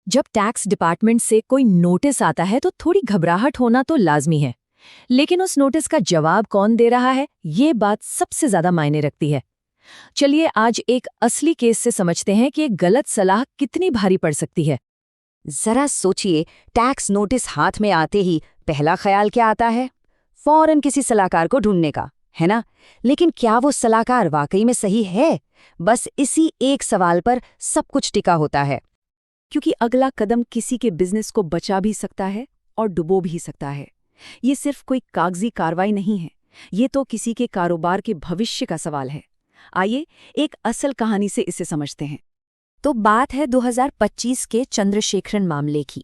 जब tax department से कोई नोटिस आता है तो थोड़ी घबराहट होना तो लाजमी है, लेकिन उस नोटिस का जवाब कौन दे रहा है, ये बात सबसे ज्यादा मायने रखती है। चलिए आज एक असली केस से समझते हैं कि एक गलत सलाह कितनी भारी पड़ सकती है। जरा सोचिए, टैक्स नोटिस हाथ में आते ही पहला ख्याल क्या आता है? फौरन किसी सलाहकार को ढूंढने का, है ना? लेकिन क्या वो सलाहकार वाकई में सही है? बस इसी एक सवाल पर सब कुछ टिका होता है। क्योंकि अगला कदम किसी के बिजनेस को बचा भी सकता है और डुबो भी सकता है। ये सिर्फ कोई कागजी कार्रवाई नहीं है, ये तो किसी के कारोबार के भविष्य का सवाल है। आइए एक असल कहानी से इसे समझते हैं। तो बात है 2025 के चंद्रशेखरन मामले की।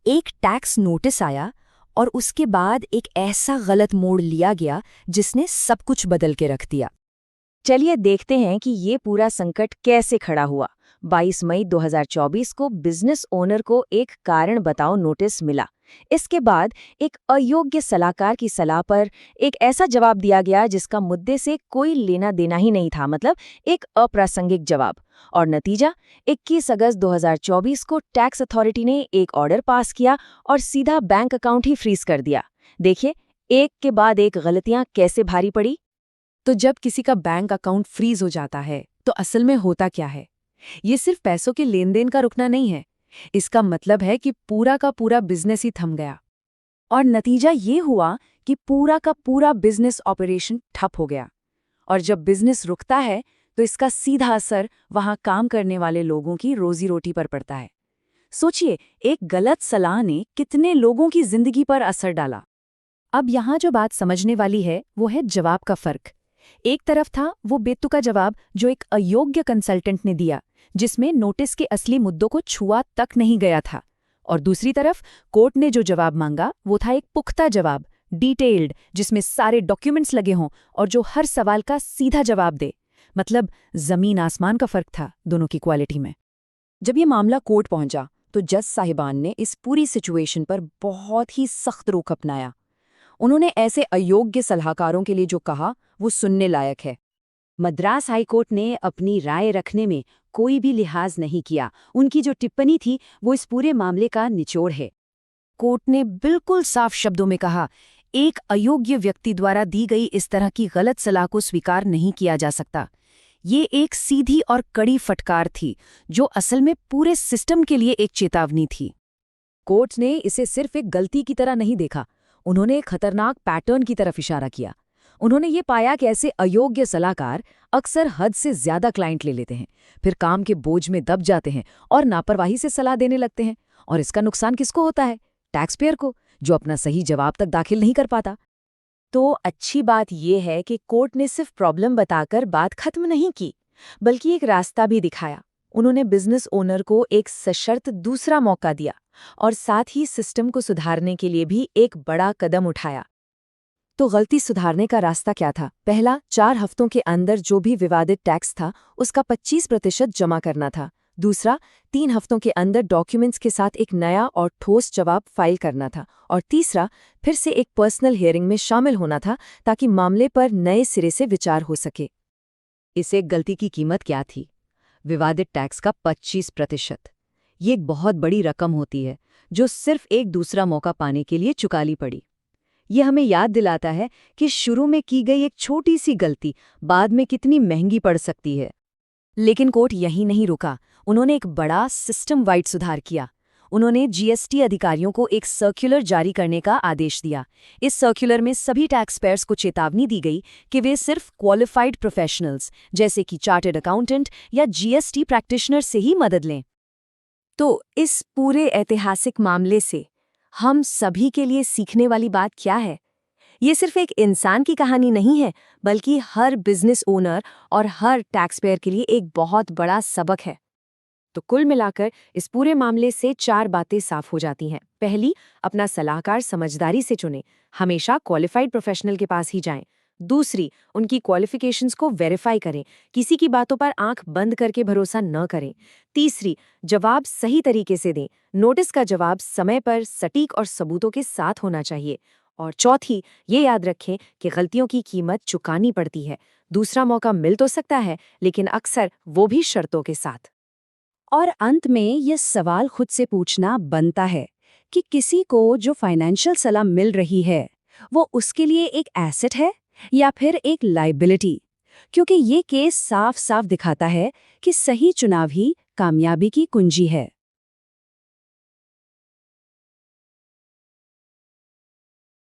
एक टैक्स नोटिस आया और उसके बाद एक ऐसा गलत मोड़ लिया गया जिसने सब कुछ बदल के रख दिया। चलिए देखते हैं कि ये पूरा संकट कैसे खड़ा हुआ। 22 मई 2024 को बिजनेस ओनर को एक कारण बताओ नोटिस मिला। इसके बाद एक अयोग्य सलाहकार की सलाह पर एक ऐसा जवाब दिया गया जिसका मुद्दे से कोई लेना देना ही नहीं था, मतलब एक अप्रासंगिक जवाब। और नतीजा 21 अगस्त 2024 को टैक्स अथॉरिटी ने एक ऑर्डर पास किया और सीधा बैंक अकाउंट ही फ्रीज कर दिया। देखिए एक के बाद एक गलतियां कैसे भारी पड़ी। तो जब किसी का बैंक अकाउंट फ्रीज हो जाता है तो असल में होता क्या है? ये सिर्फ पैसों के लेन देन का रुकना नहीं है, इसका मतलब है कि पूरा का पूरा बिजनेस ही थम गया। और नतीजा ये हुआ कि पूरा का पूरा बिजनेस ऑपरेशन ठप हो गया। और जब बिजनेस रुकता है तो इसका सीधा असर वहां काम करने वाले लोगों की रोजी रोटी पर पड़ता है। सोचिए, एक गलत सलाह ने कितने लोगों की जिंदगी पर असर डाला। अब यहाँ जो बात समझने वाली है वो है जवाब का फर्क। एक तरफ था वो बेतुका जवाब जो एक अयोग्य कंसल्टेंट ने दिया, जिसमें नोटिस के असली मुद्दों को छुआ तक नहीं गया था। और दूसरी तरफ कोर्ट ने जो जवाब मांगा वो था एक पुख्ता जवाब, डिटेल्ड, जिसमें सारे डॉक्यूमेंट्स लगे हों और जो हर सवाल का सीधा जवाब दे। मतलब जमीन आसमान का फर्क था दोनों की क्वालिटी में। जब ये मामला कोर्ट पहुंचा तो जज साहिबान ने इस पूरी सिचुएशन पर बहुत ही सख्त रुख अपनाया। उन्होंने ऐसे अयोग्य सलाहकारों के लिए जो कहा वो सुनने लायक है। मद्रास हाईकोर्ट ने अपनी राय रखने में कोई भी लिहाज नहीं किया। उनकी जो टिप्पणी थी वो इस पूरे मामले का निचोड़ है। कोर्ट ने बिल्कुल साफ शब्दों में कहा, एक अयोग्य व्यक्ति द्वारा दी गई इस तरह की गलत सलाह को स्वीकार नहीं किया जा सकता। ये एक सीधी और कड़ी फटकार थी जो असल में पूरे सिस्टम के लिए एक चेतावनी थी। कोर्ट ने इसे सिर्फ एक गलती की तरह नहीं देखा, उन्होंने एक खतरनाक पैटर्न की तरफ इशारा किया। उन्होंने ये पाया कि ऐसे अयोग्य सलाहकार अक्सर हद से ज्यादा क्लाइंट ले लेते हैं, फिर काम के बोझ में दब जाते हैं और लापरवाही से सलाह देने लगते हैं। और इसका नुकसान किसको होता है? टैक्स पेयर को, जो अपना सही जवाब तक दाखिल नहीं कर पाता। तो अच्छी बात यह है कि कोर्ट ने सिर्फ प्रॉब्लम बताकर बात खत्म नहीं की, बल्कि एक रास्ता भी दिखाया। उन्होंने बिजनेस ओनर को एक सशर्त दूसरा मौका दिया और साथ ही सिस्टम को सुधारने के लिए भी एक बड़ा कदम उठाया। तो गलती सुधारने का रास्ता क्या था? पहला, 4 हफ्तों के अंदर जो भी विवादित टैक्स था उसका 25% जमा करना था। दूसरा, 3 हफ्तों के अंदर डॉक्यूमेंट्स के साथ एक नया और ठोस जवाब फाइल करना था। और तीसरा, फिर से एक पर्सनल हियरिंग में शामिल होना था ताकि मामले पर नए सिरे से विचार हो सके। इस एक गलती की कीमत क्या थी? विवादित टैक्स का 25%। ये एक बहुत बड़ी रकम होती है जो सिर्फ एक दूसरा मौका पाने के लिए चुकानी पड़ी। ये हमें याद दिलाता है कि शुरू में की गई एक छोटी सी गलती बाद में कितनी महंगी पड़ सकती है। लेकिन कोर्ट यहीं नहीं रुका, उन्होंने एक बड़ा सिस्टम वाइड सुधार किया। उन्होंने जीएसटी अधिकारियों को एक सर्कुलर जारी करने का आदेश दिया। इस सर्कुलर में सभी टैक्स पेयर्स को चेतावनी दी गई कि वे सिर्फ क्वालिफाइड प्रोफेशनल्स जैसे कि चार्टर्ड अकाउंटेंट या जीएसटी प्रैक्टिशनर से ही मदद लें। तो इस पूरे ऐतिहासिक मामले से हम सभी के लिए सीखने वाली बात क्या है? ये सिर्फ एक इंसान की कहानी नहीं है, बल्कि हर बिजनेस ओनर और हर टैक्स पेयर के लिए एक बहुत बड़ा सबक है। तो कुल मिलाकर इस पूरे मामले से 4 बातें साफ हो जाती हैं। पहली, अपना सलाहकार समझदारी से चुनें, हमेशा क्वालिफाइड प्रोफेशनल के पास ही जाएं। दूसरी, उनकी क्वालिफिकेशंस को वेरीफाई करें, किसी की बातों पर आंख बंद करके भरोसा न करें। तीसरी, जवाब सही तरीके से दें, नोटिस का जवाब समय पर, सटीक और सबूतों के साथ होना चाहिए। और चौथी, ये याद रखें कि गलतियों की कीमत चुकानी पड़ती है। दूसरा मौका मिल तो सकता है, लेकिन अक्सर वो भी शर्तों के साथ। और अंत में ये सवाल खुद से पूछना बनता है कि किसी को जो फाइनेंशियल सलाह मिल रही है वो उसके लिए एक एसेट है या फिर एक लायबिलिटी, क्योंकि ये केस साफ साफ दिखाता है कि सही चुनाव ही कामयाबी की कुंजी है।